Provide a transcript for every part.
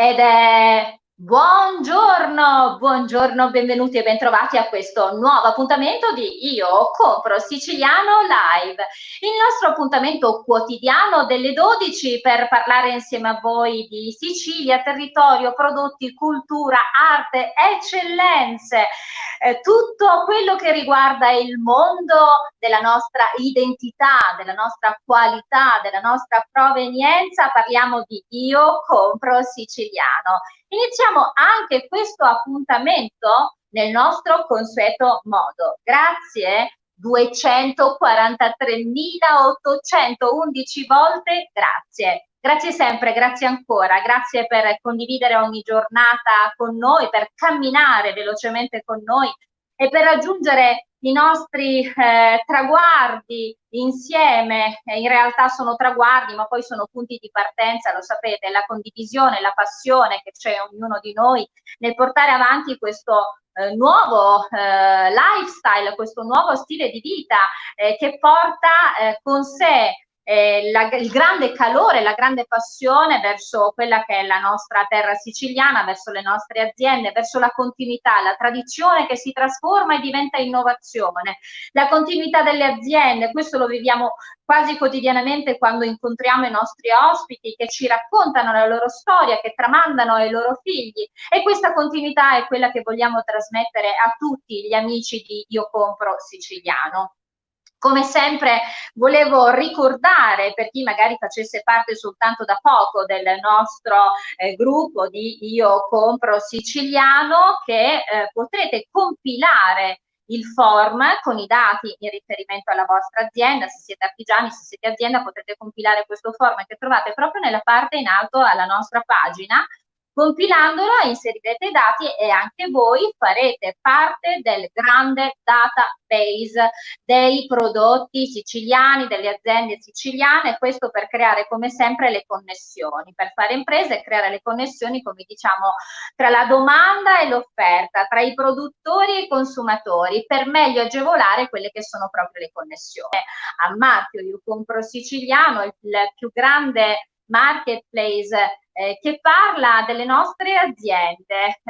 Ed è buongiorno, buongiorno, benvenuti e bentrovati a questo nuovo appuntamento di Io Compro Siciliano Live, il nostro appuntamento quotidiano delle 12 per parlare insieme a voi di Sicilia, territorio, prodotti, cultura, arte, eccellenze, tutto quello che riguarda il mondo della nostra identità, della nostra qualità, della nostra provenienza. Parliamo di Io Compro Siciliano. Iniziamo anche questo appuntamento nel nostro consueto modo. Grazie 243.811 volte, grazie. Grazie sempre, grazie ancora, grazie per condividere ogni giornata con noi, per camminare velocemente con noi e per raggiungere i nostri traguardi insieme. In realtà sono traguardi, ma poi sono punti di partenza, lo sapete, la condivisione, la passione che c'è ognuno di noi nel portare avanti questo nuovo lifestyle, questo nuovo stile di vita che porta con sé il grande calore, la grande passione verso quella che è la nostra terra siciliana, verso le nostre aziende, verso la continuità, la tradizione che si trasforma e diventa innovazione, la continuità delle aziende. Questo lo viviamo quasi quotidianamente quando incontriamo i nostri ospiti che ci raccontano la loro storia, che tramandano ai loro figli, e questa continuità è quella che vogliamo trasmettere a tutti gli amici di Io Compro Siciliano. Come sempre volevo ricordare, per chi magari facesse parte soltanto da poco del nostro gruppo di Io Compro Siciliano, che potrete compilare il form con i dati in riferimento alla vostra azienda. Se siete artigiani, se siete azienda, potete compilare questo form che trovate proprio nella parte in alto alla nostra pagina. Compilandolo inserirete i dati e anche voi farete parte del grande database dei prodotti siciliani, delle aziende siciliane, questo per creare come sempre le connessioni, per fare imprese e creare le connessioni, come diciamo, tra la domanda e l'offerta, tra i produttori e i consumatori, per meglio agevolare quelle che sono proprio le connessioni. A marchio Io Compro Siciliano, il più grande marketplace che parla delle nostre aziende.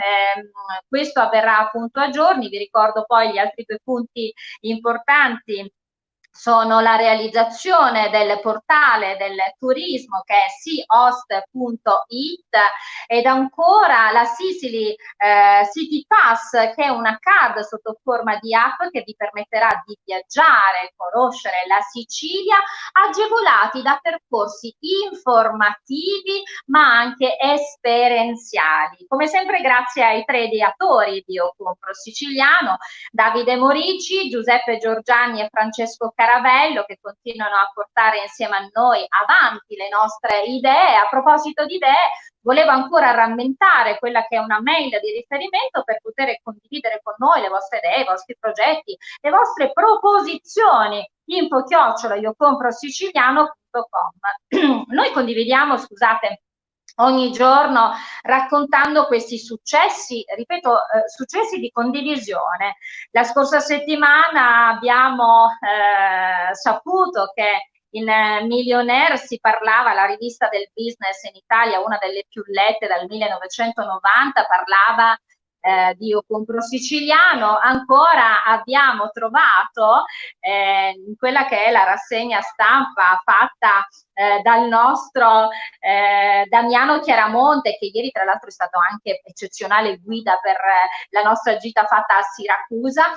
Questo avverrà appunto a giorni. Vi ricordo poi gli altri due punti importanti. Sono la realizzazione del portale del turismo che è seahost.it ed ancora la Sicily City Pass, che è una card sotto forma di app che vi permetterà di viaggiare e conoscere la Sicilia agevolati da percorsi informativi ma anche esperienziali. Come sempre grazie ai tre ideatori di Io Compro Siciliano, Davide Morici, Giuseppe Giorgiani e Francesco Caravello, che continuano a portare insieme a noi avanti le nostre idee. A proposito di idee, volevo ancora rammentare quella che è una mail di riferimento per poter condividere con noi le vostre idee, i vostri progetti, le vostre proposizioni. info@iocomprosiciliano.com. Noi condividiamo, scusate, ogni giorno raccontando questi successi, ripeto, successi di condivisione. La scorsa settimana abbiamo saputo che in Millionaire si parlava, la rivista del business in Italia, una delle più lette dal 1990, parlava di Io Compro Siciliano. Ancora abbiamo trovato in quella che è la rassegna stampa fatta dal nostro Damiano Chiaramonte, che ieri tra l'altro è stato anche eccezionale guida per la nostra gita fatta a Siracusa.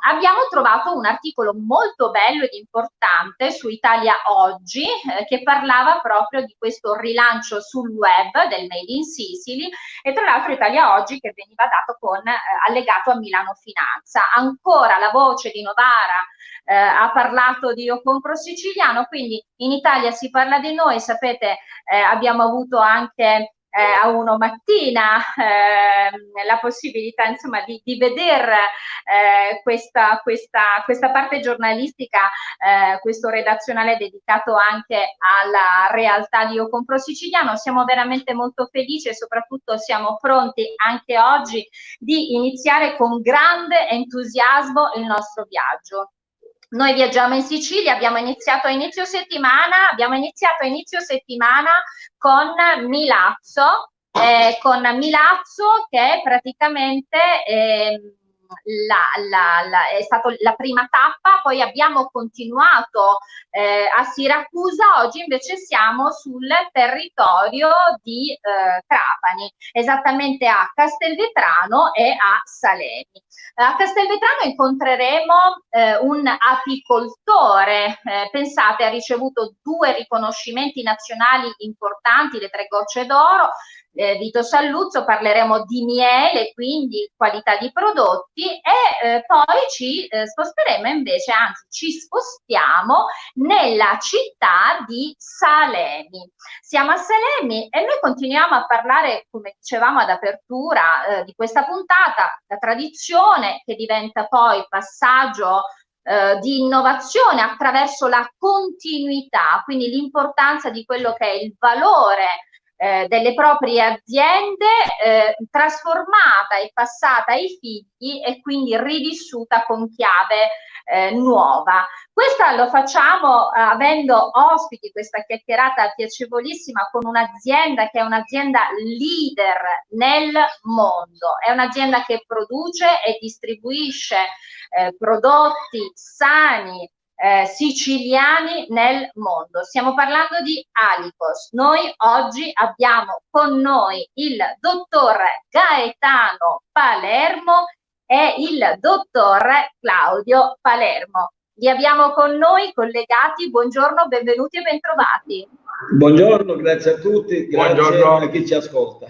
Abbiamo trovato un articolo molto bello ed importante su Italia Oggi che parlava proprio di questo rilancio sul web del Made in Sicily, e tra l'altro Italia Oggi che veniva dato con allegato a Milano Finanza. Ancora la voce di Novara ha parlato di Io Compro Siciliano, quindi in Italia si parla di noi. Sapete, abbiamo avuto anche a Uno Mattina la possibilità insomma di vedere questa parte giornalistica, questo redazionale dedicato anche alla realtà di Io Compro Siciliano. Siamo veramente molto felici e soprattutto siamo pronti anche oggi di iniziare con grande entusiasmo il nostro viaggio. Noi viaggiamo in Sicilia, abbiamo iniziato a inizio settimana con Milazzo che è praticamente è stata la prima tappa, poi abbiamo continuato a Siracusa, oggi invece siamo sul territorio di Trapani, esattamente a Castelvetrano e a Salemi. A Castelvetrano incontreremo un apicoltore, pensate, ha ricevuto 2 riconoscimenti nazionali importanti, le 3 gocce d'oro, Vito Salluzzo, parleremo di miele, quindi qualità di prodotti e poi ci sposteremo invece, anzi ci spostiamo nella città di Salemi. Siamo a Salemi e noi continuiamo a parlare, come dicevamo ad apertura di questa puntata, la tradizione che diventa poi passaggio di innovazione attraverso la continuità, quindi l'importanza di quello che è il valore delle proprie aziende trasformata e passata ai figli e quindi rivissuta con chiave nuova. Questa lo facciamo avendo ospiti questa chiacchierata piacevolissima con un'azienda che è un'azienda leader nel mondo, è un'azienda che produce e distribuisce prodotti sani, siciliani nel mondo. Stiamo parlando di Alicos. Noi oggi abbiamo con noi il dottor Gaetano Palermo e il dottor Claudio Palermo. Li abbiamo con noi collegati. Buongiorno, benvenuti e bentrovati. Buongiorno, grazie a tutti, grazie a chi ci ascolta.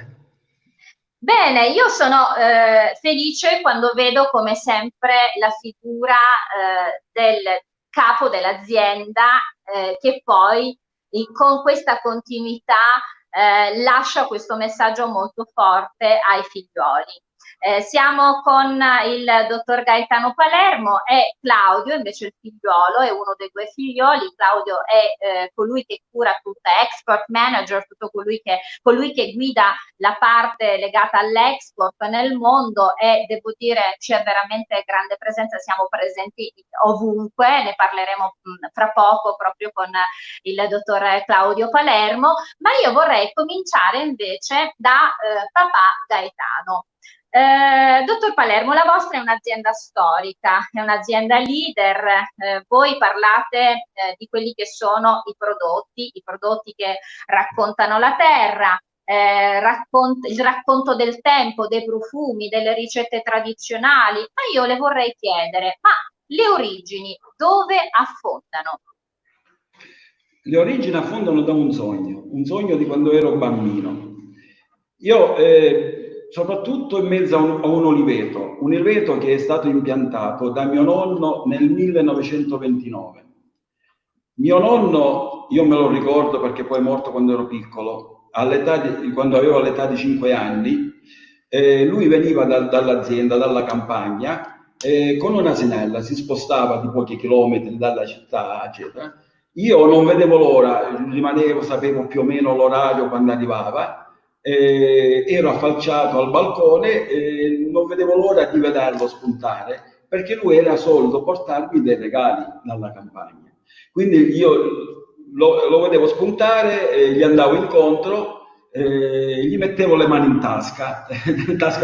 Bene, io sono felice quando vedo come sempre la figura del capo dell'azienda che poi con questa continuità lascia questo messaggio molto forte ai figlioli. Siamo con il dottor Gaetano Palermo e Claudio, invece il figliolo, è uno dei 2 figlioli. Claudio è colui che cura tutta, export manager, tutto colui che guida la parte legata all'export nel mondo e devo dire c'è veramente grande presenza, siamo presenti ovunque, ne parleremo fra poco proprio con il dottor Claudio Palermo, ma io vorrei cominciare invece da papà Gaetano. Dottor Palermo, la vostra è un'azienda storica, è un'azienda leader, voi parlate di quelli che sono i prodotti che raccontano la terra, il racconto del tempo, dei profumi, delle ricette tradizionali, ma io le vorrei chiedere, ma le origini dove affondano? Le origini affondano da un sogno di quando ero bambino. Io soprattutto in mezzo a un oliveto che è stato impiantato da mio nonno nel 1929. Mio nonno, io me lo ricordo perché poi è morto quando ero piccolo, quando avevo l'età di 5 anni, lui veniva dall'azienda, dalla campagna, con un'asinella, si spostava di pochi chilometri dalla città, eccetera. Io non vedevo l'ora, rimanevo, sapevo più o meno l'orario quando arrivava, ero affacciato al balcone e non vedevo l'ora di vederlo spuntare, perché lui era solito portarmi dei regali dalla campagna. Quindi io lo vedevo spuntare, gli andavo incontro, gli mettevo le mani in tasca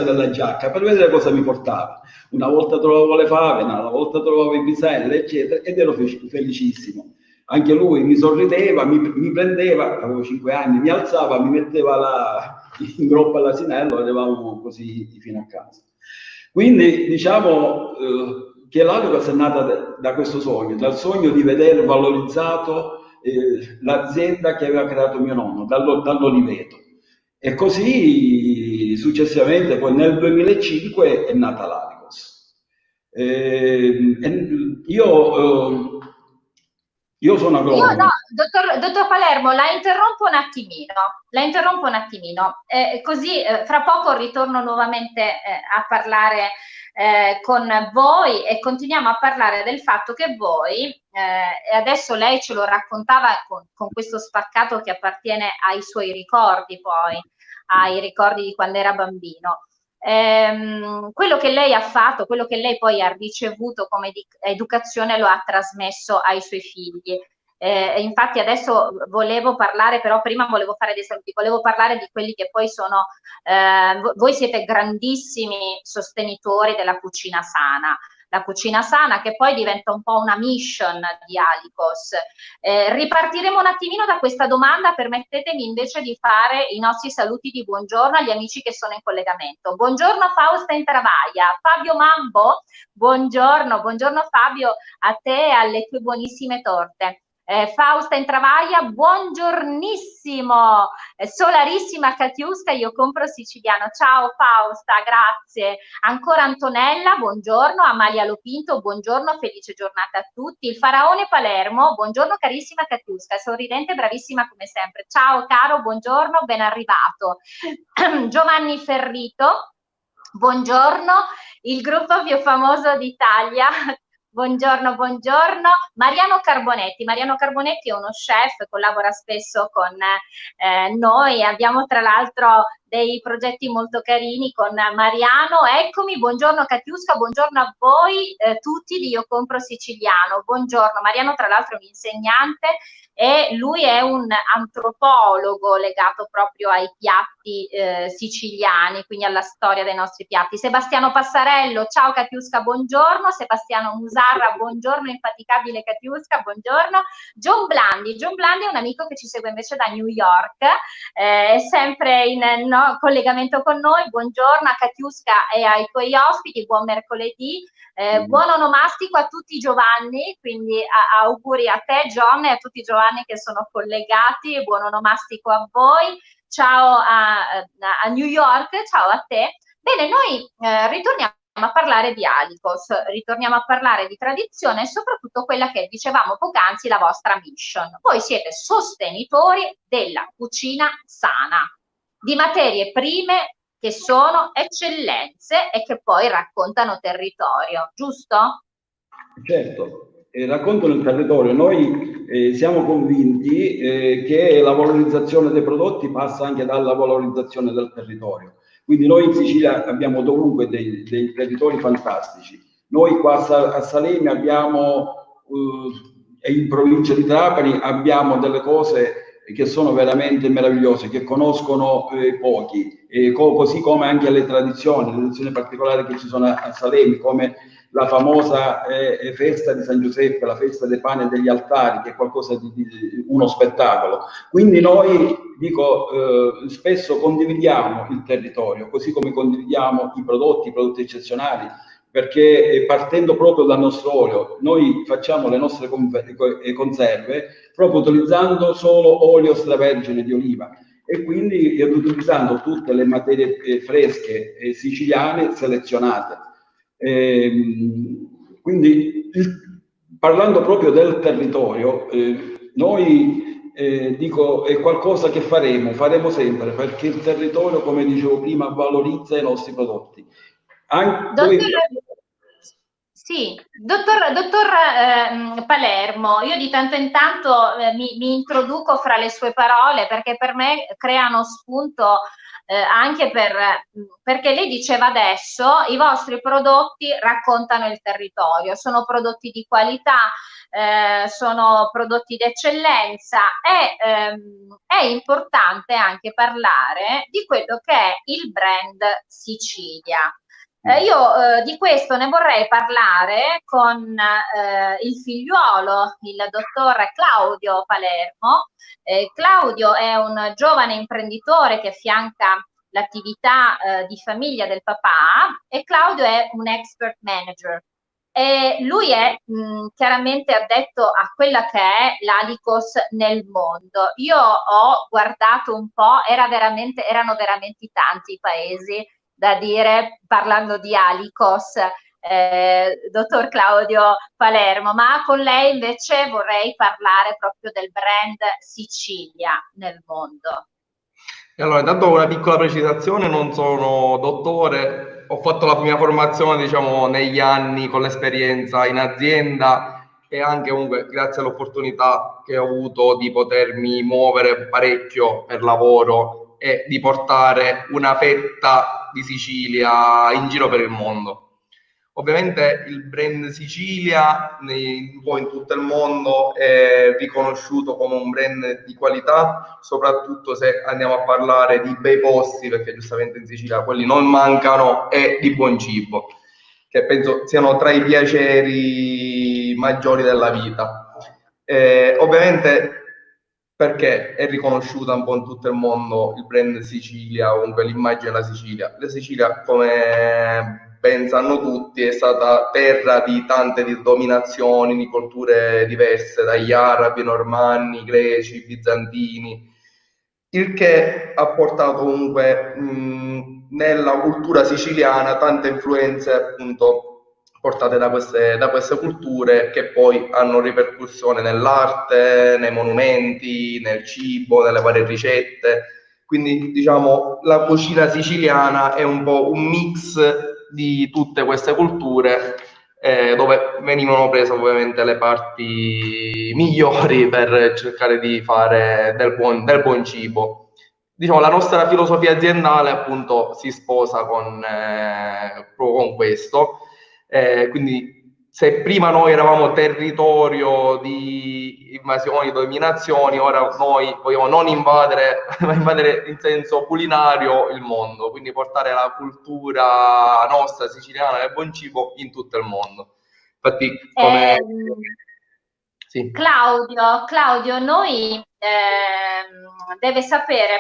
della giacca, per vedere cosa mi portava. Una volta trovavo le fave, una volta trovavo i piselli, eccetera, ed ero felicissimo. Anche lui mi sorrideva, mi prendeva, avevo 5 anni, mi alzava, mi metteva in groppa all'asinello e eravamo così fino a casa. Quindi diciamo che l'Alicos è nata da questo sogno, dal sogno di vedere valorizzato l'azienda che aveva creato mio nonno, dall'oliveto. E così successivamente, poi nel 2005 è nata l'Alicos. Io sono agronomo. No, dottor Palermo, la interrompo un attimino, così fra poco ritorno nuovamente a parlare con voi e continuiamo a parlare del fatto che voi, e adesso lei ce lo raccontava con questo spaccato che appartiene ai suoi ricordi poi, ai ricordi di quando era bambino. quello che lei ha fatto, quello che lei poi ha ricevuto come educazione lo ha trasmesso ai suoi figli. Infatti adesso volevo parlare, però prima volevo fare dei saluti, volevo parlare di quelli che poi sono, voi siete grandissimi sostenitori della cucina sana. La cucina sana che poi diventa un po' una mission di Alicos. Ripartiremo un attimino da questa domanda, permettetemi invece di fare i nostri saluti di buongiorno agli amici che sono in collegamento. Buongiorno Fausta in Travaglia, Fabio Mambo, buongiorno, buongiorno Fabio a te e alle tue buonissime torte. Fausta in Travaglia, buongiornissimo, solarissima Katiuska, io compro siciliano, ciao Fausta, grazie. Ancora Antonella, buongiorno, Amalia Lopinto, buongiorno, felice giornata a tutti. Il Faraone Palermo, buongiorno carissima Katiuska, sorridente, bravissima come sempre. Ciao caro, buongiorno, ben arrivato. Giovanni Ferrito, buongiorno, il gruppo più famoso d'Italia. Buongiorno, buongiorno. Mariano Carbonetti è uno chef, collabora spesso con noi, abbiamo tra l'altro dei progetti molto carini con Mariano. Eccomi, buongiorno Katiuska, buongiorno a voi tutti di Io Compro Siciliano. Buongiorno, Mariano tra l'altro è un insegnante e lui è un antropologo legato proprio ai piatti siciliani, quindi alla storia dei nostri piatti. Sebastiano Passarello, ciao Katiuska, buongiorno. Sebastiano Musarra, buongiorno, infaticabile Katiuska, buongiorno. John Blandi è un amico che ci segue invece da New York, è sempre in collegamento con noi. Buongiorno a Katiuska e ai tuoi ospiti, buon mercoledì. Buon onomastico a tutti i Giovanni, quindi auguri a te John e a tutti i Giovanni che sono collegati, buon onomastico a voi, ciao a New York, ciao a te. Bene, noi ritorniamo a parlare di Alicos, ritorniamo a parlare di tradizione e soprattutto quella che dicevamo poc'anzi, la vostra mission. Voi siete sostenitori della cucina sana, di materie prime che sono eccellenze e che poi raccontano territorio, giusto? Certo, raccontano il territorio. Noi siamo convinti che la valorizzazione dei prodotti passa anche dalla valorizzazione del territorio. Quindi noi in Sicilia abbiamo dovunque dei territori fantastici. Noi qua a Salemi abbiamo, e in provincia di Trapani, abbiamo delle cose che sono veramente meravigliose, che conoscono pochi, così come anche le tradizioni particolari che ci sono a Salemi, come la famosa festa di San Giuseppe, la festa dei pani e degli altari, che è qualcosa di uno spettacolo. Quindi noi, spesso condividiamo il territorio, così come condividiamo i prodotti eccezionali, perché partendo proprio dal nostro olio, noi facciamo le nostre conserve proprio utilizzando solo olio extravergine di oliva e quindi utilizzando tutte le materie fresche siciliane selezionate. Quindi parlando proprio del territorio, noi è qualcosa che faremo sempre, perché il territorio, come dicevo prima, valorizza i nostri prodotti. Dottor Palermo, io di tanto in tanto mi introduco fra le sue parole perché per me creano spunto anche perché lei diceva adesso i vostri prodotti raccontano il territorio, sono prodotti di qualità, sono prodotti d'eccellenza e è importante anche parlare di quello che è il brand Sicilia. Io di questo ne vorrei parlare con il figliuolo, il dottor Claudio Palermo. Claudio è un giovane imprenditore che affianca l'attività di famiglia del papà e Claudio è un expert manager. E lui è chiaramente addetto a quella che è l'Alicos nel mondo. Io ho guardato un po', erano veramente tanti i paesi da dire parlando di Alicos, dottor Claudio Palermo, ma con lei invece vorrei parlare proprio del brand Sicilia nel mondo. Allora, intanto una piccola precisazione, non sono dottore, ho fatto la mia formazione, diciamo, negli anni con l'esperienza in azienda e anche comunque grazie all'opportunità che ho avuto di potermi muovere parecchio per lavoro e di portare una fetta di Sicilia in giro per il mondo. Ovviamente il brand Sicilia poi in tutto il mondo è riconosciuto come un brand di qualità, soprattutto se andiamo a parlare di bei posti, perché giustamente in Sicilia quelli non mancano, e di buon cibo, che penso siano tra i piaceri maggiori della vita. Ovviamente perché è riconosciuta un po' in tutto il mondo il brand Sicilia, comunque l'immagine della Sicilia. La Sicilia, come ben sanno tutti, è stata terra di tante dominazioni, di culture diverse, dagli arabi, normanni, greci, bizantini, il che ha portato comunque nella cultura siciliana tante influenze appunto portate da queste culture, che poi hanno ripercussione nell'arte, nei monumenti, nel cibo, nelle varie ricette. Quindi diciamo la cucina siciliana è un po' un mix di tutte queste culture, dove venivano prese ovviamente le parti migliori per cercare di fare del buon cibo. Diciamo, la nostra filosofia aziendale appunto si sposa proprio con questo. Quindi se prima noi eravamo territorio di invasioni, dominazioni, ora noi vogliamo non invadere, ma invadere in senso culinario il mondo, quindi portare la cultura nostra siciliana del buon cibo in tutto il mondo. Infatti, come... Sì. Claudio, noi deve sapere,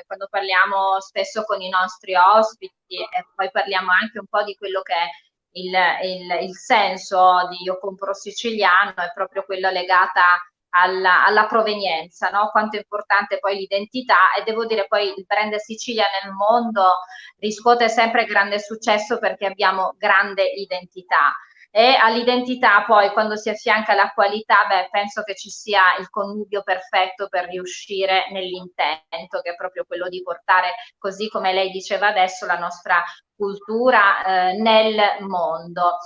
quando parliamo spesso con i nostri ospiti, e poi parliamo anche un po' di quello che è il senso di Io Compro Siciliano, è proprio quello legata alla provenienza, no? Quanto è importante poi l'identità, e devo dire poi il brand Sicilia nel mondo riscuote sempre grande successo perché abbiamo grande identità. E all'identità poi, quando si affianca la qualità, penso che ci sia il connubio perfetto per riuscire nell'intento, che è proprio quello di portare, così come lei diceva adesso, la nostra cultura nel mondo.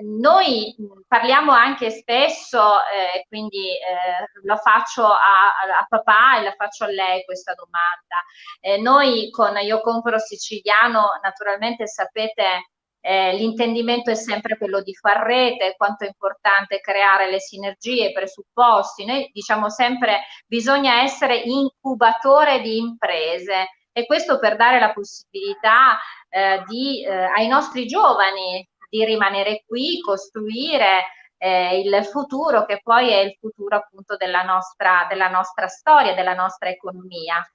Noi parliamo anche spesso, quindi lo faccio a papà e la faccio a lei questa domanda. Noi con Io Compro Siciliano, naturalmente sapete, l'intendimento è sempre quello di far rete, quanto è importante creare le sinergie, i presupposti. Noi diciamo sempre bisogna essere incubatore di imprese, e questo per dare la possibilità ai nostri giovani di rimanere qui, costruire il futuro, che poi è il futuro appunto della nostra storia, della nostra economia.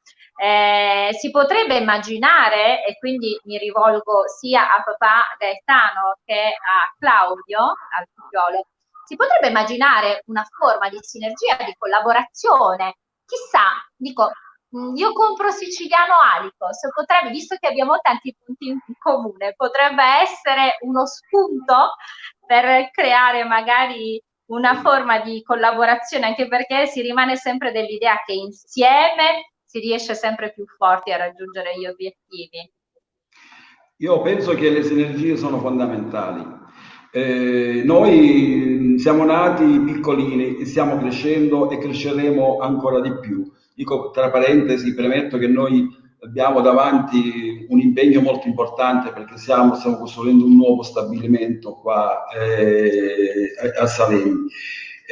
Si potrebbe immaginare, e quindi mi rivolgo sia a papà Gaetano che a Claudio, al figliolo, si potrebbe immaginare una forma di sinergia, di collaborazione, chissà, dico, Io Compro Siciliano Alicos, potrebbe, visto che abbiamo tanti punti in comune, potrebbe essere uno spunto per creare magari una forma di collaborazione, anche perché si rimane sempre dell'idea che insieme si riesce sempre più forti a raggiungere gli obiettivi. Io penso che le sinergie sono fondamentali. Noi siamo nati piccolini, stiamo crescendo e cresceremo ancora di più. Dico tra parentesi, premetto che noi abbiamo davanti un impegno molto importante, perché stiamo costruendo un nuovo stabilimento qua a Salemi.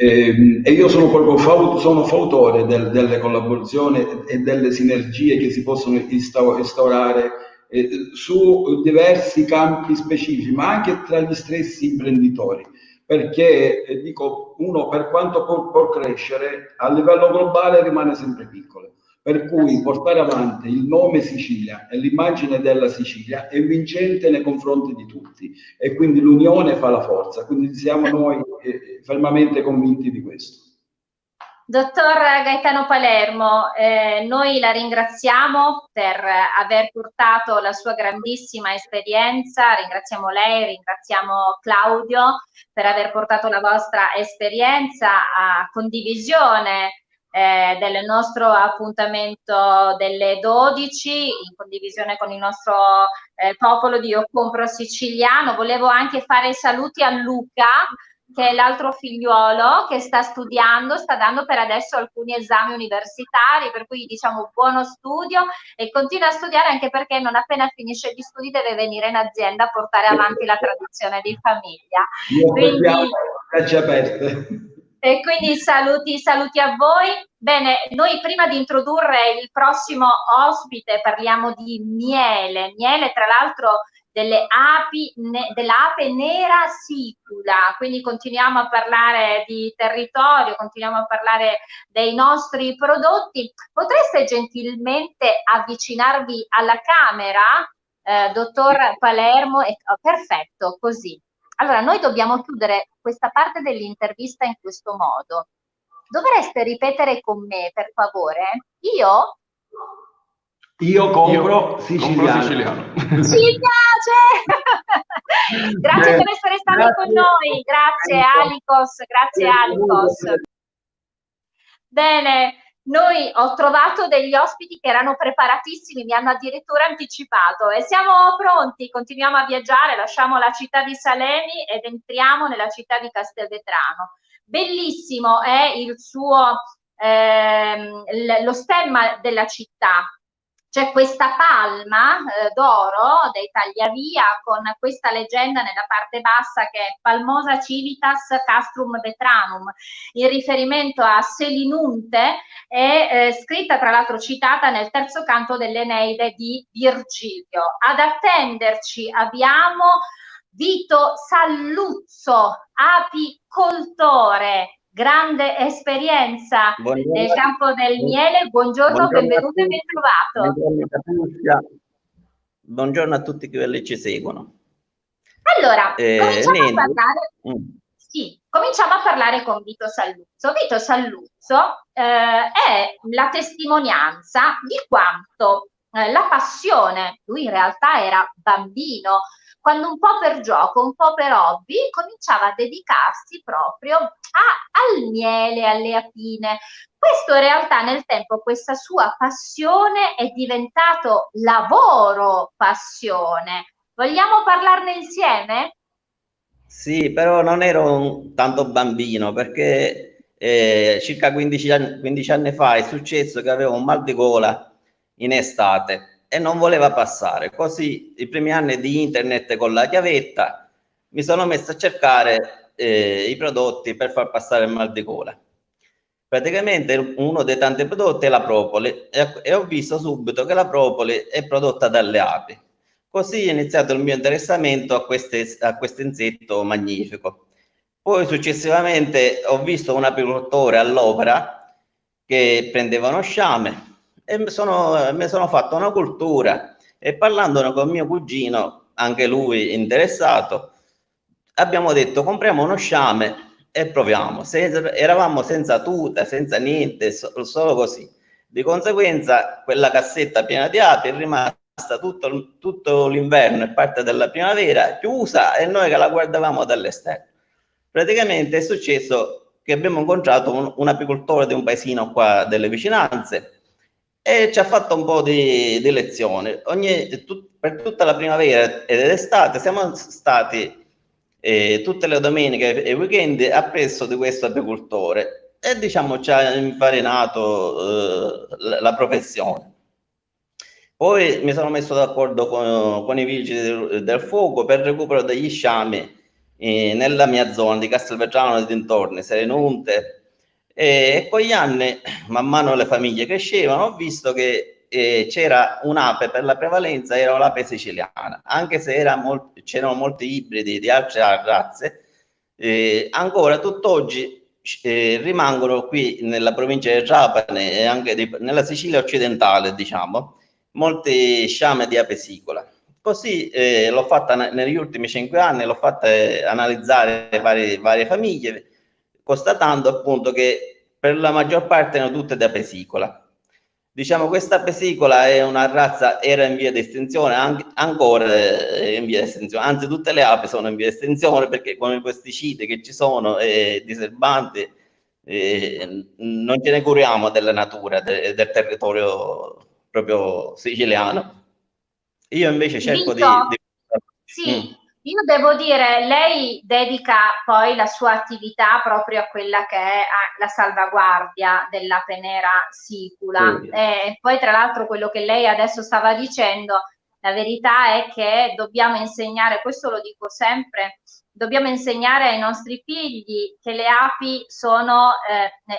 E io sono proprio fautore delle collaborazioni e delle sinergie che si possono instaurare su diversi campi specifici, ma anche tra gli stessi imprenditori, perché dico, uno per quanto può crescere, a livello globale rimane sempre piccolo. Per cui portare avanti il nome Sicilia e l'immagine della Sicilia è vincente nei confronti di tutti, e quindi l'unione fa la forza, quindi siamo noi fermamente convinti di questo. Dottor Gaetano Palermo, noi la ringraziamo per aver portato la sua grandissima esperienza, ringraziamo lei, ringraziamo Claudio per aver portato la vostra esperienza a condivisione del nostro appuntamento delle 12, in condivisione con il nostro popolo di Io Compro Siciliano. Volevo anche fare i saluti a Luca, che è l'altro figliuolo che sta studiando, sta dando per adesso alcuni esami universitari, per cui diciamo buono studio e continua a studiare anche perché non appena finisce gli studi deve venire in azienda a portare avanti la tradizione di famiglia. Quindi, braccia aperte. e quindi saluti a voi. Bene, noi prima di introdurre il prossimo ospite parliamo di miele, tra l'altro dell'ape nera sicula, quindi continuiamo a parlare di territorio, continuiamo a parlare dei nostri prodotti. Potreste gentilmente avvicinarvi alla camera, dottor Palermo? Perfetto, così. Allora, noi dobbiamo chiudere questa parte dell'intervista in questo modo. Dovreste ripetere con me, per favore? Io compro siciliano. Ci piace! Grazie per essere stati con noi. Grazie Alicos, grazie Alicos. Bene, noi ho trovato degli ospiti che erano preparatissimi, mi hanno addirittura anticipato e siamo pronti, continuiamo a viaggiare, lasciamo la città di Salemi ed entriamo nella città di Castelvetrano. Bellissimo è il suo, lo stemma della città. C'è questa palma d'oro dei Tagliavia con questa leggenda nella parte bassa che è Palmosa Civitas Castrum Vetranum, in riferimento a Selinunte, è scritta tra l'altro citata nel terzo canto dell'Eneide di Virgilio. Ad attenderci abbiamo Vito Salluzzo, apicoltore, grande esperienza nel campo del miele. Buongiorno, benvenuto e ben trovato. Buongiorno a tutti quelli che ci seguono. Allora, cominciamo a parlare con Vito Salluzzo. Vito Salluzzo è la testimonianza di quanto la passione, lui in realtà era bambino, quando un po' per gioco, un po' per hobby, cominciava a dedicarsi proprio al miele, alle apine. Questo in realtà nel tempo, questa sua passione è diventato lavoro passione. Vogliamo parlarne insieme? Sì, però non ero tanto bambino perché circa 15 anni fa è successo che avevo un mal di gola in estate e non voleva passare. Così i primi anni di internet con la chiavetta mi sono messo a cercare i prodotti per far passare il mal di gola. Praticamente uno dei tanti prodotti è la propoli e ho visto subito che la propoli è prodotta dalle api. Così è iniziato il mio interessamento a questo insetto magnifico. Poi successivamente ho visto un apicoltore all'opera che prendeva uno sciame e mi sono fatto una cultura e parlandone con mio cugino, anche lui interessato, abbiamo detto compriamo uno sciame e proviamo. Eravamo senza tuta, senza niente, solo così. Di conseguenza quella cassetta piena di api è rimasta tutto l'inverno e parte della primavera chiusa e noi che la guardavamo dall'esterno. Praticamente è successo che abbiamo incontrato un apicoltore di un paesino qua delle vicinanze e ci ha fatto un po' di lezioni. Per tutta la primavera ed estate siamo stati tutte le domeniche e weekend appresso di questo apicoltore e diciamo ci ha infarinato la professione. Poi mi sono messo d'accordo con i vigili del fuoco per il recupero degli sciami nella mia zona di Castelvetrano e dintorni, Selinunte, e con gli anni, man mano le famiglie crescevano, ho visto che c'era un'ape per la prevalenza, era l'ape siciliana, anche se c'erano molti ibridi di altre razze, ancora tutt'oggi rimangono qui nella provincia di Trapani e anche nella Sicilia occidentale, diciamo, molti sciame di ape sicola. Così l'ho fatta negli ultimi 5 anni, l'ho fatta analizzare varie famiglie, constatando appunto che per la maggior parte erano tutte da pesicola. Diciamo questa pesicola è una razza, era in via di estinzione, ancora in via di estinzione, anzi tutte le api sono in via di estinzione perché con i pesticidi che ci sono e diserbanti non ce ne curiamo della natura, del territorio proprio siciliano. Io invece cerco Vito, sì, Io devo dire, lei dedica poi la sua attività proprio a quella che è la salvaguardia dell'ape nera sicula. Sì. E poi tra l'altro quello che lei adesso stava dicendo, la verità è che dobbiamo insegnare, questo lo dico sempre, dobbiamo insegnare ai nostri figli che le api sono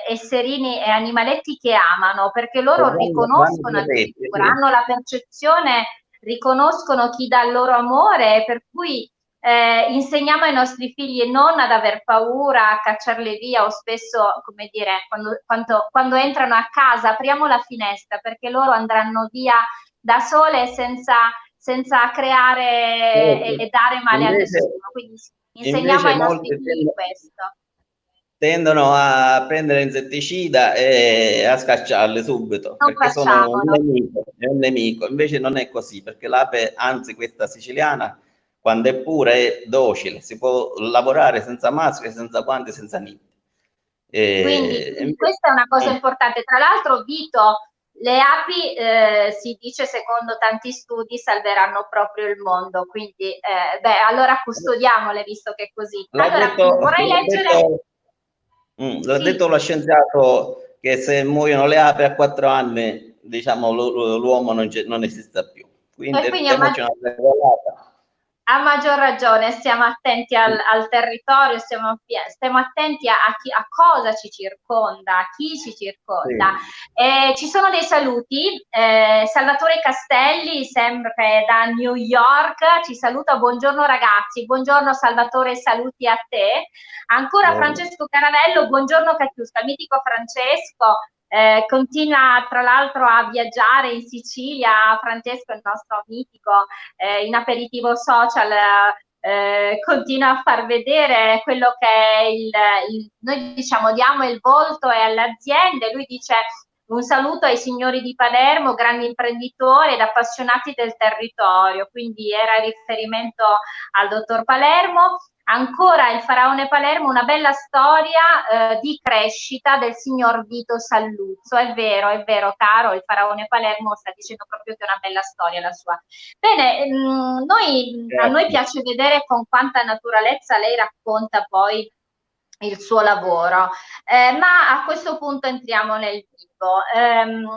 esserini e animaletti che amano, perché E loro vanno riconoscono protetti, addirittura, sì. hanno la percezione, riconoscono chi dà il loro amore, per cui insegniamo ai nostri figli non ad aver paura, a cacciarle via o spesso, come dire, quando entrano a casa apriamo la finestra perché loro andranno via da sole senza creare Certo. e dare male a Invece, nessuno. Quindi insegniamo invece ai nostri molti figli questo. tendono a prendere insetticida e a scacciarle subito Non perché sono un facciamolo. nemico, è un nemico. Invece non è così, perché l'ape, anzi questa siciliana, quando è pura è docile, si può lavorare senza maschere, senza guanti, senza niente. Quindi Invece, questa è una cosa importante. Tra l'altro, Vito, le api, si dice secondo tanti studi, salveranno proprio il mondo. Quindi, beh, allora custodiamole visto che è così. l'ha Allora, detto, vorrei leggere. l'ha Sì, detto lo scienziato che se muoiono le api a 4 anni, diciamo, l'uomo non esiste più. e Quindi quindi diamoci una regolata. a maggior ragione, stiamo attenti al territorio, stiamo attenti a cosa ci circonda, a chi ci circonda. Sì. Ci sono dei saluti, Salvatore Castelli, sempre da New York, ci saluta, buongiorno ragazzi, buongiorno Salvatore, saluti a te. Ancora Francesco Caravello, buongiorno Catiusca, mitico Francesco, continua tra l'altro a viaggiare in Sicilia, Francesco è il nostro mitico in aperitivo social, continua a far vedere quello che è noi diciamo diamo il volto e alle aziende, lui dice un saluto ai signori di Palermo, grandi imprenditori ed appassionati del territorio, quindi era riferimento al dottor Palermo. Ancora il faraone Palermo, una bella storia di crescita del signor Vito Salluzzo. È vero, caro, il faraone Palermo sta dicendo proprio che è una bella storia la sua. Bene, a noi Grazie. piace vedere con quanta naturalezza lei racconta poi il suo lavoro, ma a questo punto entriamo nel vivo.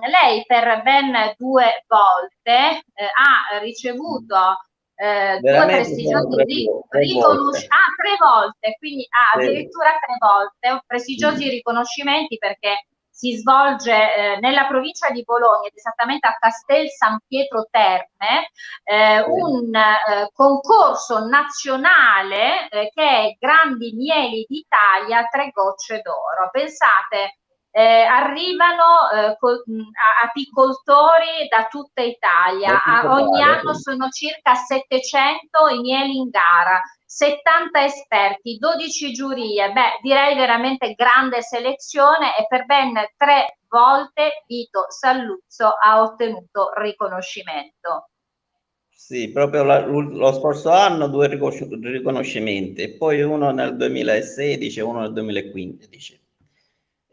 Lei per ben 2 volte ha ricevuto due Veramente sono prestigiosi 3 volte. 3 volte, quindi Sì. addirittura 3 volte prestigiosi riconoscimenti perché si svolge nella provincia di Bologna, ed esattamente a Castel San Pietro Terme, un concorso nazionale che è Grandi Mieli d'Italia, 3 gocce d'oro. Pensate, arrivano apicoltori da tutta Italia, Da tutta ogni Italia, anno sì. sono circa 700 i mieli in gara, 70 esperti, 12 giurie, beh direi veramente grande selezione e per ben 3 volte Vito Salluzzo ha ottenuto riconoscimento. Sì, proprio lo scorso anno 2 riconoscimenti, e poi uno nel 2016 e uno nel 2015.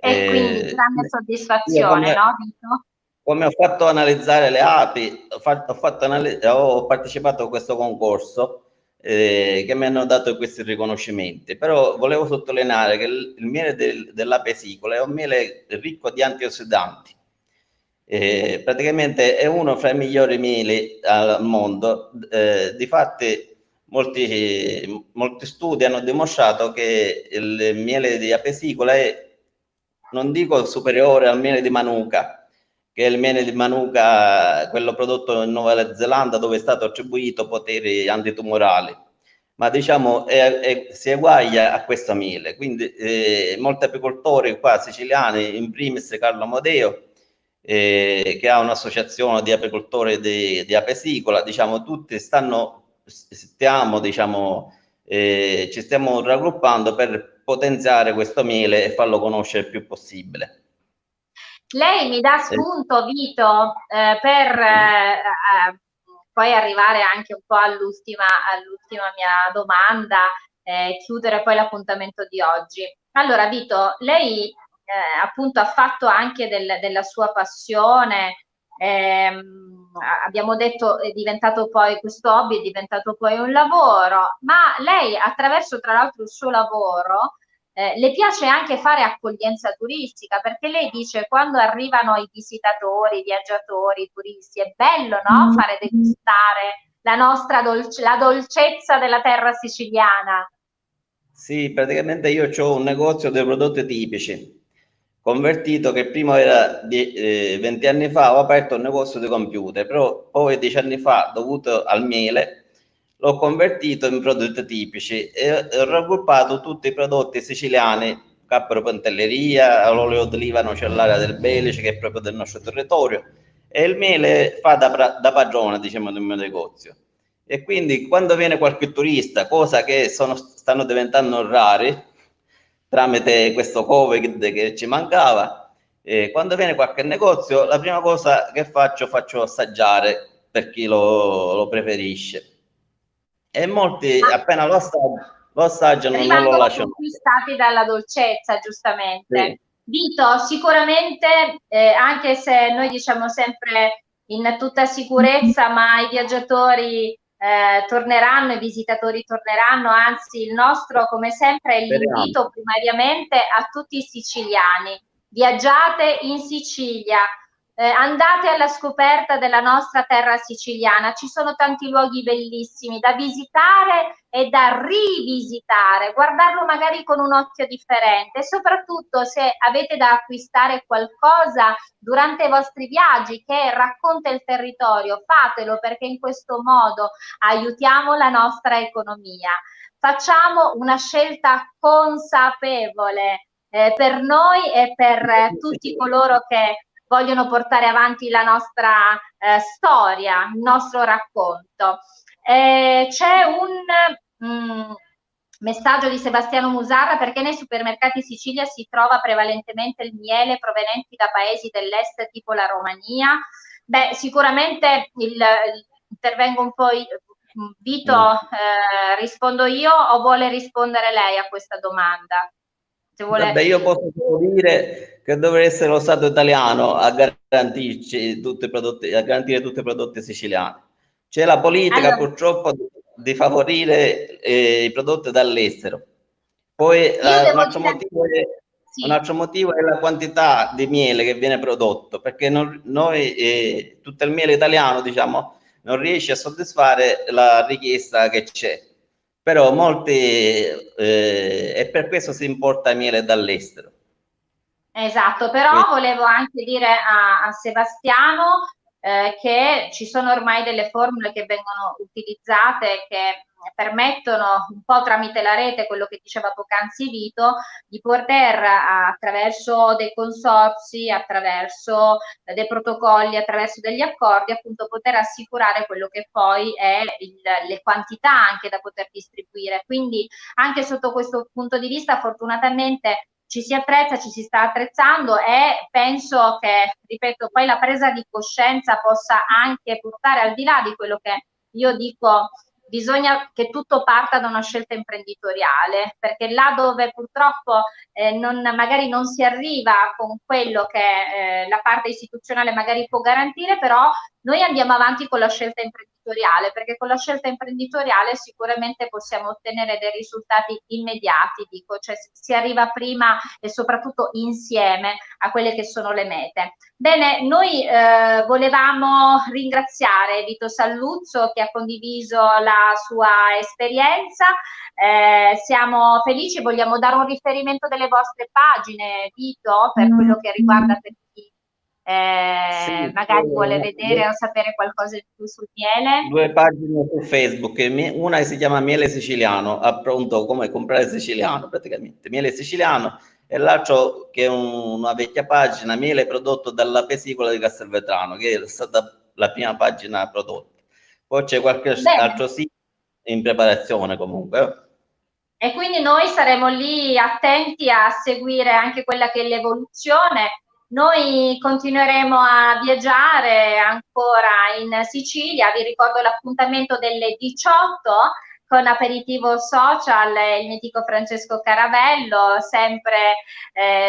E quindi Eh, grande io soddisfazione, no Vito? come ho fatto analizzare le api, ho partecipato a questo concorso che mi hanno dato questi riconoscimenti, però volevo sottolineare che il miele dell'ape sicola è un miele ricco di antiossidanti. Praticamente è uno fra i migliori mieli al mondo. Difatti molti studi hanno dimostrato che il miele di ape sicola è, non dico superiore al miele di Manuka, che è il miele di Manuka, quello prodotto in Nuova Zelanda, dove è stato attribuito poteri antitumorali, ma diciamo si eguaglia a questo miele. Quindi molti apicoltori qua siciliani, in primis Carlo Amodeo, che ha un'associazione di apicoltori di apesicola, diciamo tutti diciamo, ci stiamo raggruppando per potenziare questo miele e farlo conoscere il più possibile. Lei mi dà spunto, Vito, per poi arrivare anche un po' all'ultima mia domanda, chiudere poi l'appuntamento di oggi. Allora, Vito, lei appunto ha fatto anche della sua passione abbiamo detto è diventato poi questo hobby, è diventato poi un lavoro, ma lei attraverso tra l'altro il suo lavoro le piace anche fare accoglienza turistica, perché lei dice quando arrivano i visitatori, i viaggiatori, i turisti, è bello, no? Fare degustare la nostra la dolcezza della terra siciliana. Sì, praticamente io ho un negozio dei prodotti tipici, convertito che prima era di 20 anni fa, ho aperto un negozio di computer, però poi 10 anni fa, dovuto al miele, l'ho convertito in prodotti tipici e ho raggruppato tutti i prodotti siciliani, cappero pantelleria, l'olio d'oliva nocellaria del Belice, che è proprio del nostro territorio, e il miele fa da padrone, diciamo, del mio negozio. E quindi quando viene qualche turista, cosa che stanno diventando rari tramite questo Covid che ci mancava, quando viene qualche negozio, la prima cosa che faccio assaggiare per chi lo preferisce. E molti appena lo assaggiano non lo Rimangono lasciano. conquistati dalla dolcezza, giustamente. Sì. Vito, sicuramente, anche se noi diciamo sempre in tutta sicurezza, ma i viaggiatori torneranno, i visitatori torneranno, anzi il nostro, come sempre, è Speriamo. l'invito primariamente a tutti i siciliani. Viaggiate in Sicilia, andate alla scoperta della nostra terra siciliana, ci sono tanti luoghi bellissimi da visitare e da rivisitare, guardarlo magari con un occhio differente e soprattutto se avete da acquistare qualcosa durante i vostri viaggi che racconta il territorio, fatelo perché in questo modo aiutiamo la nostra economia. Facciamo una scelta consapevole per noi e per tutti coloro che vogliono portare avanti la nostra storia, il nostro racconto. C'è un messaggio di Sebastiano Musarra: perché nei supermercati Sicilia si trova prevalentemente il miele provenienti da paesi dell'est tipo la Romania? Beh, sicuramente intervengo un po', Vito, rispondo io o vuole rispondere lei a questa domanda? Se vuole... Vabbè, io posso solo dire che dovrebbe essere lo Stato italiano a garantirci tutti i prodotti, a garantire tutti i prodotti siciliani. C'è la politica Allora, purtroppo di favorire i prodotti dall'estero. Poi io un devo altro dire... motivo è, un Sì. altro motivo è la quantità di miele che viene prodotto, perché noi, tutto il miele italiano, diciamo, non riesce a soddisfare la richiesta che c'è. Però molti, e per questo si importa miele dall'estero. Esatto, però volevo anche dire a Sebastiano che ci sono ormai delle formule che vengono utilizzate che permettono un po' tramite la rete, quello che diceva poc'anzi Vito, di poter attraverso dei consorzi, attraverso dei protocolli, attraverso degli accordi, appunto poter assicurare quello che poi è le quantità anche da poter distribuire. Quindi anche sotto questo punto di vista, fortunatamente ci si attrezza, ci si sta attrezzando e penso che, ripeto, poi la presa di coscienza possa anche portare al di là di quello che io dico, bisogna che tutto parta da una scelta imprenditoriale, perché là dove purtroppo magari non si arriva con quello che la parte istituzionale magari può garantire, però noi andiamo avanti con la scelta imprenditoriale, perché con la scelta imprenditoriale sicuramente possiamo ottenere dei risultati immediati, dico, cioè si arriva prima e soprattutto insieme a quelle che sono le mete. Bene, noi volevamo ringraziare Vito Salluzzo che ha condiviso la sua esperienza, siamo felici, vogliamo dare un riferimento delle vostre pagine, Vito, per quello che riguarda per chi Sì, magari vuole vedere o sapere qualcosa di più sul miele. 2 pagine su Facebook, una si chiama Miele Siciliano, appunto come comprare siciliano praticamente, miele siciliano, e l'altro che è una vecchia pagina, miele prodotto dalla pesicola di Castelvetrano, che è stata la prima pagina prodotta. Poi c'è qualche altro sito in preparazione comunque. E quindi noi saremo lì attenti a seguire anche quella che è l'evoluzione. Noi continueremo a viaggiare ancora in Sicilia, vi ricordo l'appuntamento delle 18 con Aperitivo Social, il mitico Francesco Caravello, sempre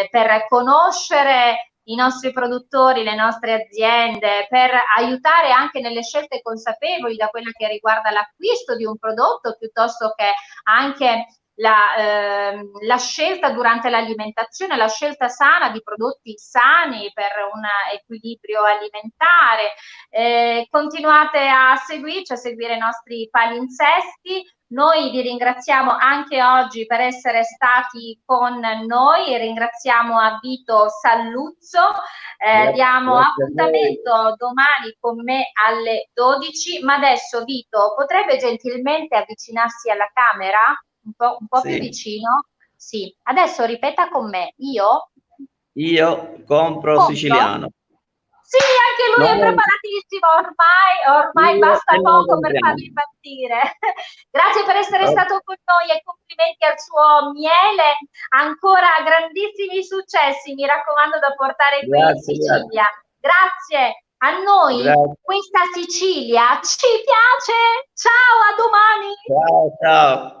per conoscere i nostri produttori, le nostre aziende, per aiutare anche nelle scelte consapevoli da quella che riguarda l'acquisto di un prodotto, piuttosto che anche la scelta durante l'alimentazione, la scelta sana di prodotti sani per un equilibrio alimentare. Continuate a seguirci, a seguire i nostri palinsesti. Noi vi ringraziamo anche oggi per essere stati con noi, ringraziamo a Vito Salluzzo, diamo appuntamento domani con me alle 12, ma adesso Vito potrebbe gentilmente avvicinarsi alla camera? Un po' più vicino? Sì, adesso ripeta con me, io compro siciliano. Sì, anche lui è preparatissimo, ormai basta poco per farli impazzire. Grazie per essere stato con noi e complimenti al suo miele, ancora grandissimi successi, mi raccomando, da portare qui in Sicilia. Grazie a noi, questa Sicilia ci piace. Ciao, a domani. Ciao.